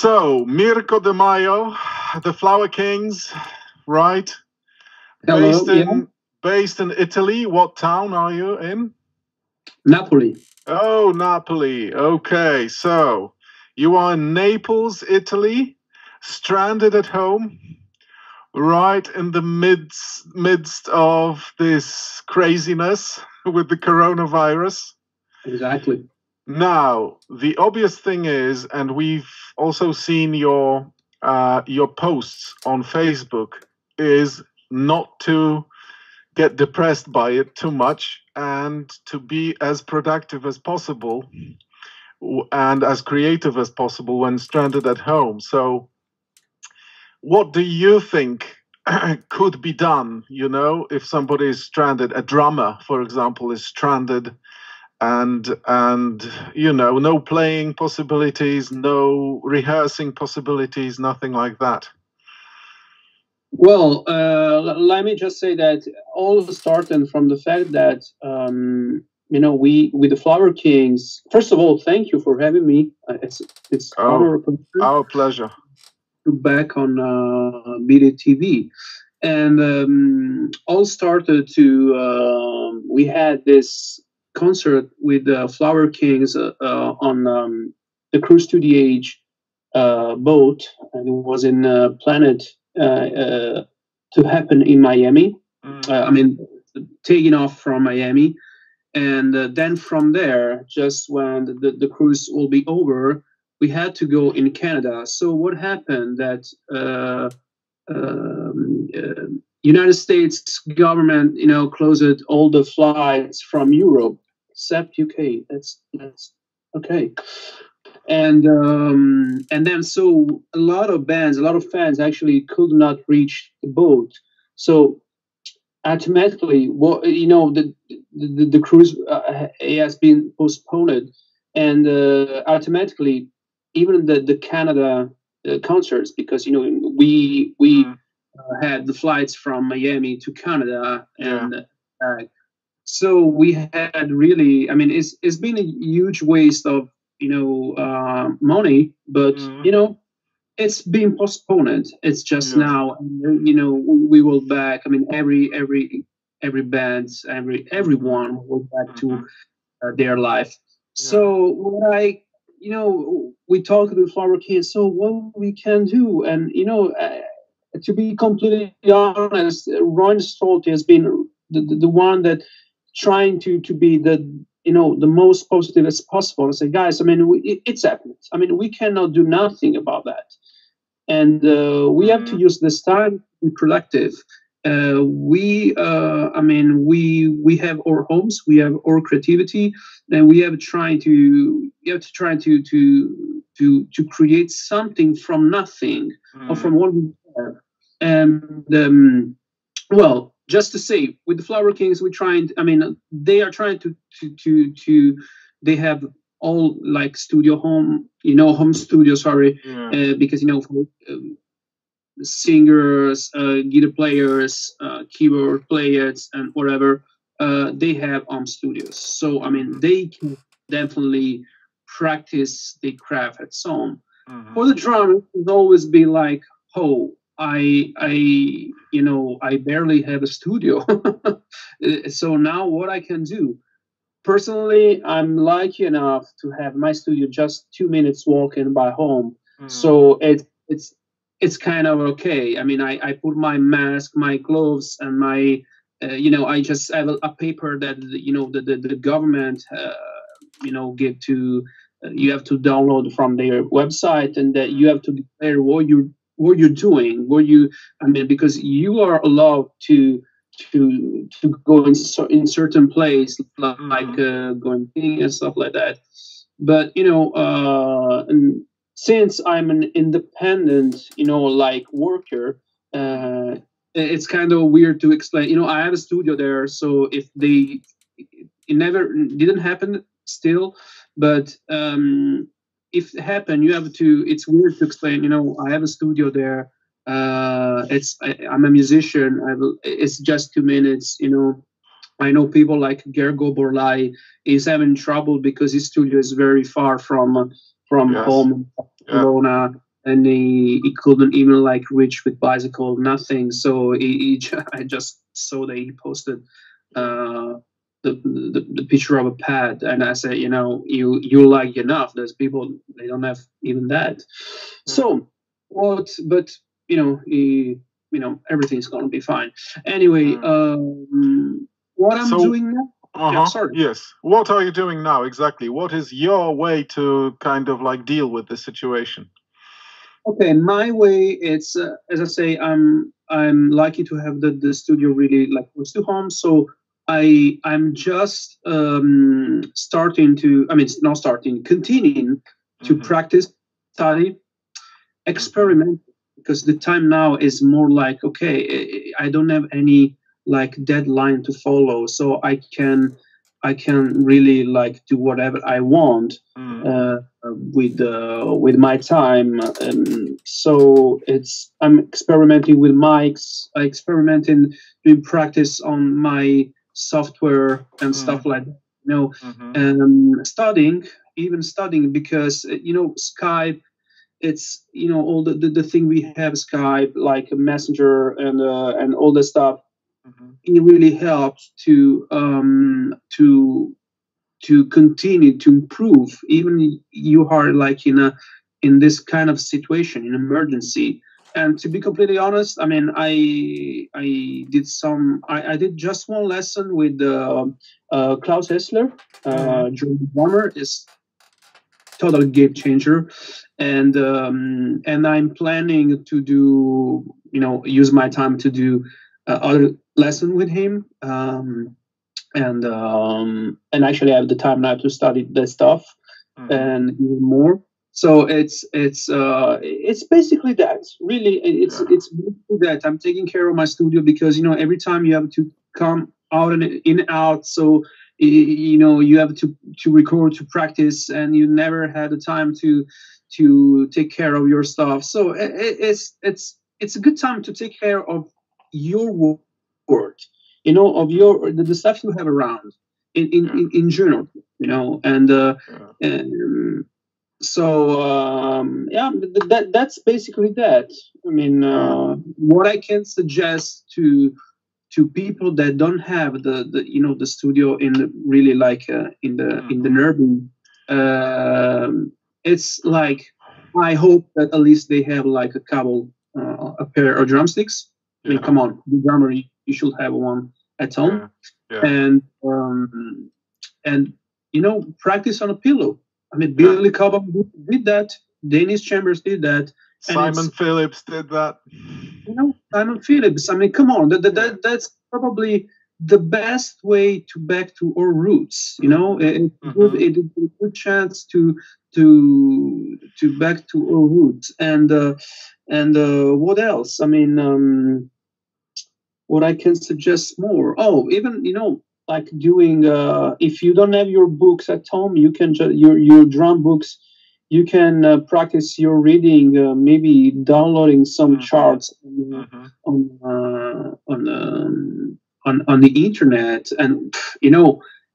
So, Mirkko DeMaio, the Flower Kings, right? Hello, Based in Italy. What town are you in? Napoli. Oh, Napoli. Okay, so you are in Naples, Italy, stranded at home, right in the midst of this craziness with the coronavirus. Exactly. Now, the obvious thing is, and we've also seen your posts on Facebook, is not to get depressed by it too much and to be as productive as possible and as creative as possible when stranded at home. So what do you think could be done, you know, if somebody is stranded, a drummer, for example, is stranded and you know, no playing possibilities, no rehearsing possibilities, nothing like that? Well, let me just say that all started from the fact that you know, we with the Flower Kings. First of all, thank you for having me. It's our pleasure. Back on BeatIt TV, and all started to we had this concert with the Flower Kings on the Cruise to the Age boat, and it was in Planet to happen in Miami. I mean, taking off from Miami, and then from there, just when the cruise will be over, we had to go in Canada. So what happened that United States government, you know, closed all the flights from Europe except UK. That's okay. And then so a lot of bands, a lot of fans actually could not reach the boat. So automatically, what, you know, the cruise has been postponed, and automatically even the Canada concerts, because, you know, we had the flights from Miami to Canada, and so we had really, I mean, it's been a huge waste of, you know, money, but you know, it's been postponed. It's just now, you know, we will back. I mean, every band, everyone will back to their life. So what you know, we talked to the Flower Kings. So what we can do, and you know, to be completely honest, Roine Stolt has been the one that trying to be the, you know, the most positive as possible. And say, guys, I mean, it's happened. I mean, we cannot do nothing about that, and we have to use this time to be productive. I mean, we have our homes, we have our creativity, and we have to try to create something from nothing or from what we have. And well, just to say, with the Flower Kings, we're trying. I mean, they are trying to they have all like home studio. Sorry, because, you know, for, singers, guitar players, keyboard players, and whatever, they have home studios. So I mean, they can definitely practice the craft at home. For the drum, it's always be like, oh, I you know, I barely have a studio. So now what I can do, personally, I'm lucky enough to have my studio just 2 minutes walking by home. So it's kind of okay. I mean, I put my mask, my gloves, and my you know, I just have a paper that, you know, the government you know, give to you have to download from their website, and that you have to declare what you're doing, I mean, because you are allowed to go in certain place, like going and stuff like that. But, you know, and since I'm an independent, you know, like worker, it's kind of weird to explain. You know, I have a studio there, so if it never didn't happen still, but if it happened, it's weird to explain. You know, I have a studio there. I'm a musician. It's just 2 minutes. You know, I know people like Gergo Borlai is having trouble because his studio is very far from home in Barcelona. and he couldn't even like reach with bicycle, nothing. So I just saw that he posted the picture of a pad, and I said, you know, you like enough. There's people, they don't have even that. So what? But you know, everything's gonna be fine. Anyway, what I'm doing now. Yeah, sorry. Yes. What are you doing now exactly? What is your way to kind of like deal with the situation? Okay, my way, it's as I say, I'm lucky to have the studio really like close to home. So I'm just starting to, I mean, not starting, continuing to practice, study, experiment, because the time now is more like, okay, I don't have any like deadline to follow, so I can really like do whatever I want with my time. So I'm experimenting with mics, I experimenting doing practice on my software and stuff like that, you know, and studying because Skype, it's all the thing we have, Skype, like a messenger and all the stuff. It really helps to continue to improve, even you are like in this kind of situation, in emergency. And to be completely honest, I mean, I did just one lesson with Klaus Hessler, German drummer, is total game changer, and I'm planning to do, use my time to do other lesson with him, and actually I have the time now to study that stuff and even more. So it's basically that. Really, it's basically that. I'm taking care of my studio because every time you have to come out and in and out. So you have to record, to practice, and you never had the time to take care of your stuff. So it's a good time to take care of your work, of the stuff you have around in general, and so that's basically that. I mean, what I can suggest to people that don't have the studio in really like in the urban, it's like, I hope that at least they have like a pair of drumsticks. I mean, come on, the drummer, you should have one at home, and practice on a pillow. I mean, Billy Cobham did that. Dennis Chambers did that. Simon Phillips did that. Simon Phillips. I mean, come on, that's probably the best way to back to our roots. It's a good chance to back to our roots. And what else? I mean, what I can suggest more? Oh, even like doing. If you don't have your books at home, you can your drum books. You can practice your reading, maybe downloading some charts on the internet, and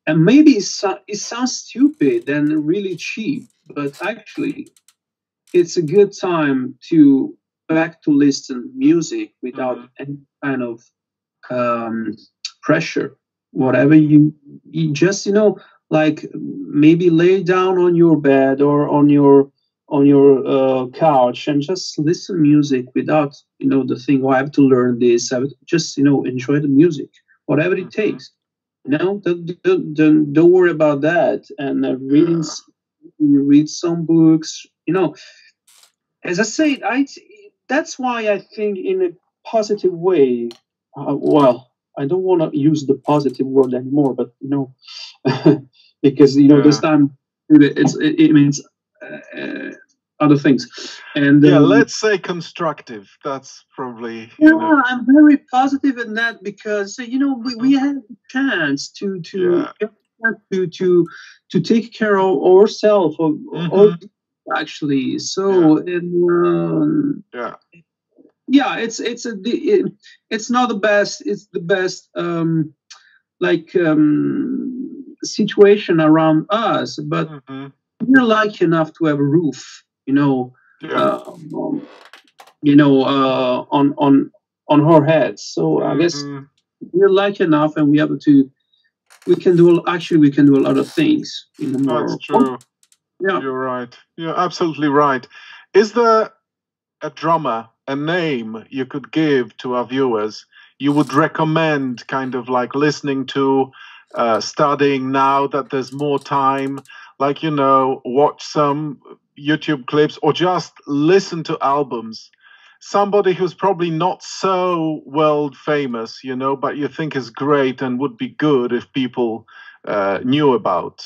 and maybe it sounds stupid and really cheap, but actually, it's a good time to back to listen music without any kind of pressure. Whatever you just like maybe lay down on your bed or on your couch and just listen music without the thing, I have to learn this. I would just enjoy the music, whatever it takes. Don't worry about that. And read some books. As I said, that's why I think in a positive way. I don't want to use the positive word anymore, but because this time it means other things. And let's say constructive. That's probably I'm very positive in that because we have the chance to take care of ourselves actually. So it's not the best. It's the best situation around us, but we're lucky enough to have a roof, Yeah. On her head. So I guess we're lucky enough, and we have to. We can do a lot of things in the more. That's true. Yeah, you're right. You're absolutely right. Is there a drummer, a name you could give to our viewers you would recommend, kind of like listening to, studying now that there's more time, like, watch some YouTube clips or just listen to albums? Somebody who's probably not so world famous, but you think is great and would be good if people knew about.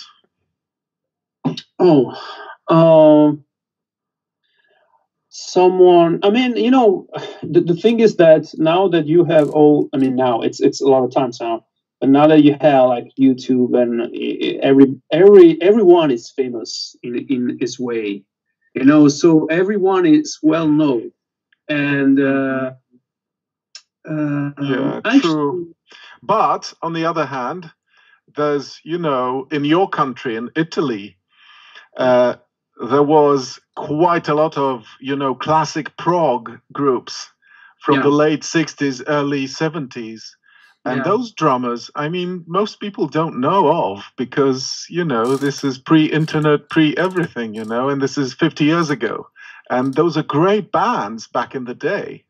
Someone. I mean, the thing is that now that you have now it's a lot of times now, but now that you have like YouTube and everyone is famous in his way, so everyone is well known. And true. But on the other hand, there's, in your country, in Italy, there was quite a lot of, classic prog groups from the late 60s, early 70s. And those drummers, I mean, most people don't know of because, this is pre-internet, pre-everything, and this is 50 years ago. And those are great bands back in the day.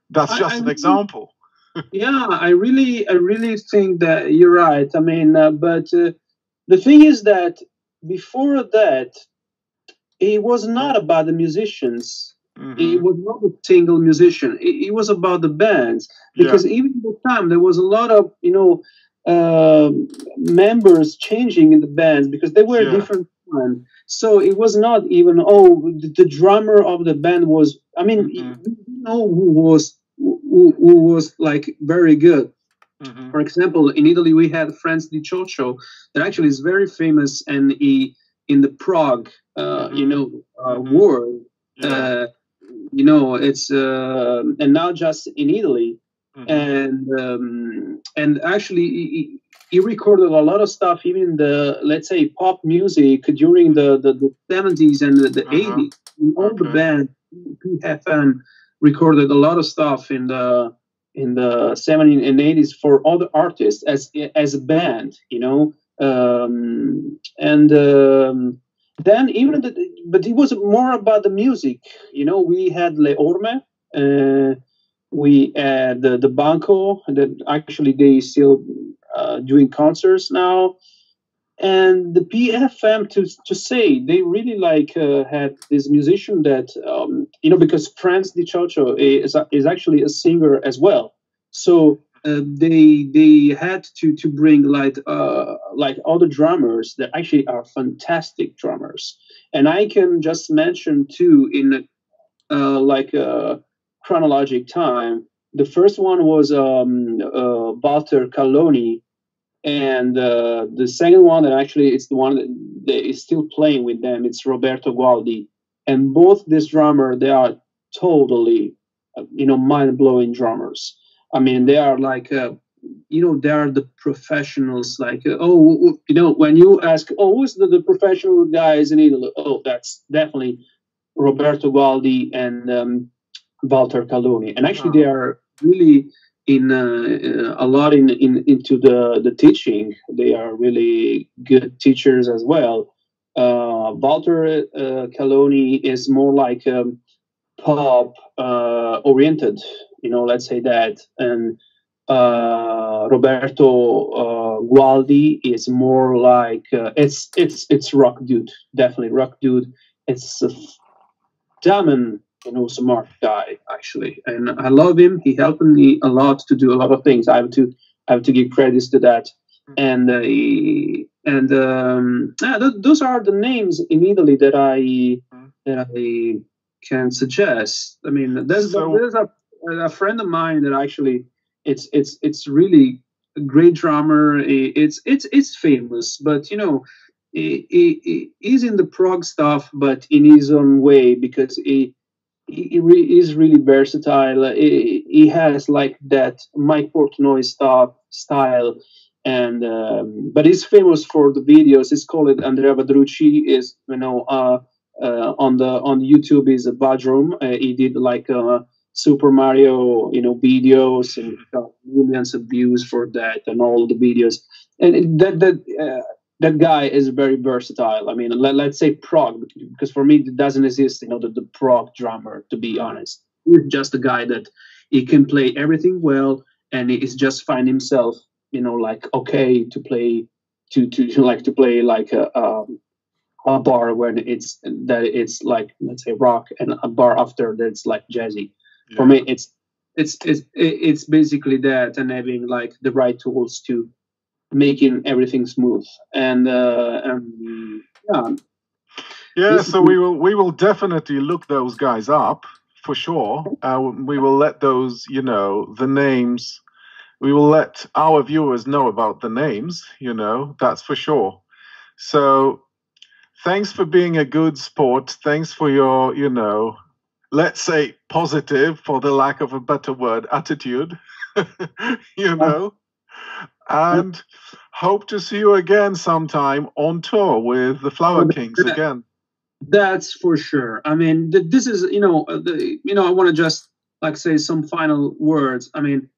That's just an example. Yeah, I really think that you're right. I mean, but the thing is that before that, it was not about the musicians. It was not a single musician. It was about the bands. Because even at the time, there was a lot of, members changing in the bands because they were different. So it was not even the drummer of the band was. I mean, who was like very good. For example, in Italy we had Franz Di Cioccio that actually is very famous, and in the prog world. It's and not just in Italy, and actually. He recorded a lot of stuff, even the, let's say, pop music during the 70s and the 80s. All the band, PFM, recorded a lot of stuff in the 70s and 80s for other artists as a band, then even but it was more about the music. We had Le Orme, we had the Banco, that actually they still doing concerts now, and the PFM to say they really had this musician that because Franz Di Cioccio is actually a singer as well, so they had to bring other drummers that actually are fantastic drummers, and I can just mention two in chronologic time. The first one was Walter Calloni, and the second one that actually it's the one that is still playing with them. It's Roberto Gualdi, and both this drummer, they are totally mind-blowing drummers. I mean, they are they are the professionals. When you ask, who's the professional guys in Italy? Oh, that's definitely Roberto Gualdi and Walter Calloni, and actually they are really in a lot into the teaching. They are really good teachers as well. Walter Calloni is more like pop oriented, let's say that, and Roberto Gualdi is more like it's rock dude, definitely rock dude. It's a damn smart guy actually, and I love him. He helped me a lot to do a lot of things. I have to give credits to that. And those are the names in Italy that I can suggest. I mean, there's a friend of mine that actually it's really a great drummer. It's famous, but he's in the prog stuff, but in his own way, because he is really versatile. He has that Mike Portnoy style, and but he's famous for the videos. It's called Andrea Vadrucci. Is on YouTube is a Badroom. He did like Super Mario, videos, and got millions of views for that and all the videos. And that guy is very versatile. I mean, let's say prog, because for me it doesn't exist, the prog drummer, to be honest. He's just a guy that he can play everything well, and he's just find himself, like okay to play to play like a bar when it's like, let's say, rock, and a bar after that's like jazzy. Yeah. For me, it's basically that, and having like the right tools to making everything smooth. And yeah. So we will definitely look those guys up for sure. We will let those, the names. We will let our viewers know about the names, that's for sure. So thanks for being a good sport. Thanks for your, let's say positive, for the lack of a better word, attitude, and hope to see you again sometime on tour with the Flower Kings again. That's for sure. I mean, this is, I want to just like say some final words. I mean,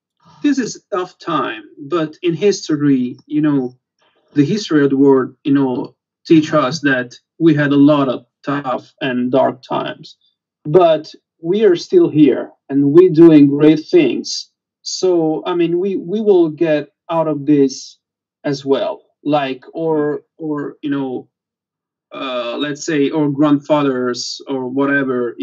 this is a tough time, but in history, the history of the world, teach us that we had a lot of tough and dark times, but we are still here and we're doing great things. So, I mean, we will get out of this as well. Like, or let's say our grandfathers or whatever,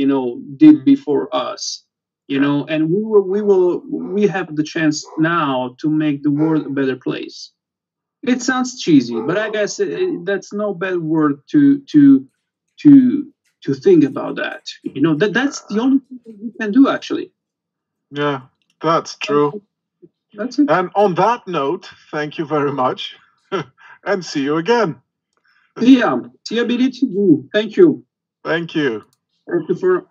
did before us. And we have the chance now to make the world a better place. It sounds cheesy, but I guess that's no bad word to think about that. That's the only thing that we can do, actually. Yeah, that's true. That's it. And on that note, thank you very much, and see you again. Yeah, see you. Thank you. Thank you. Thank you for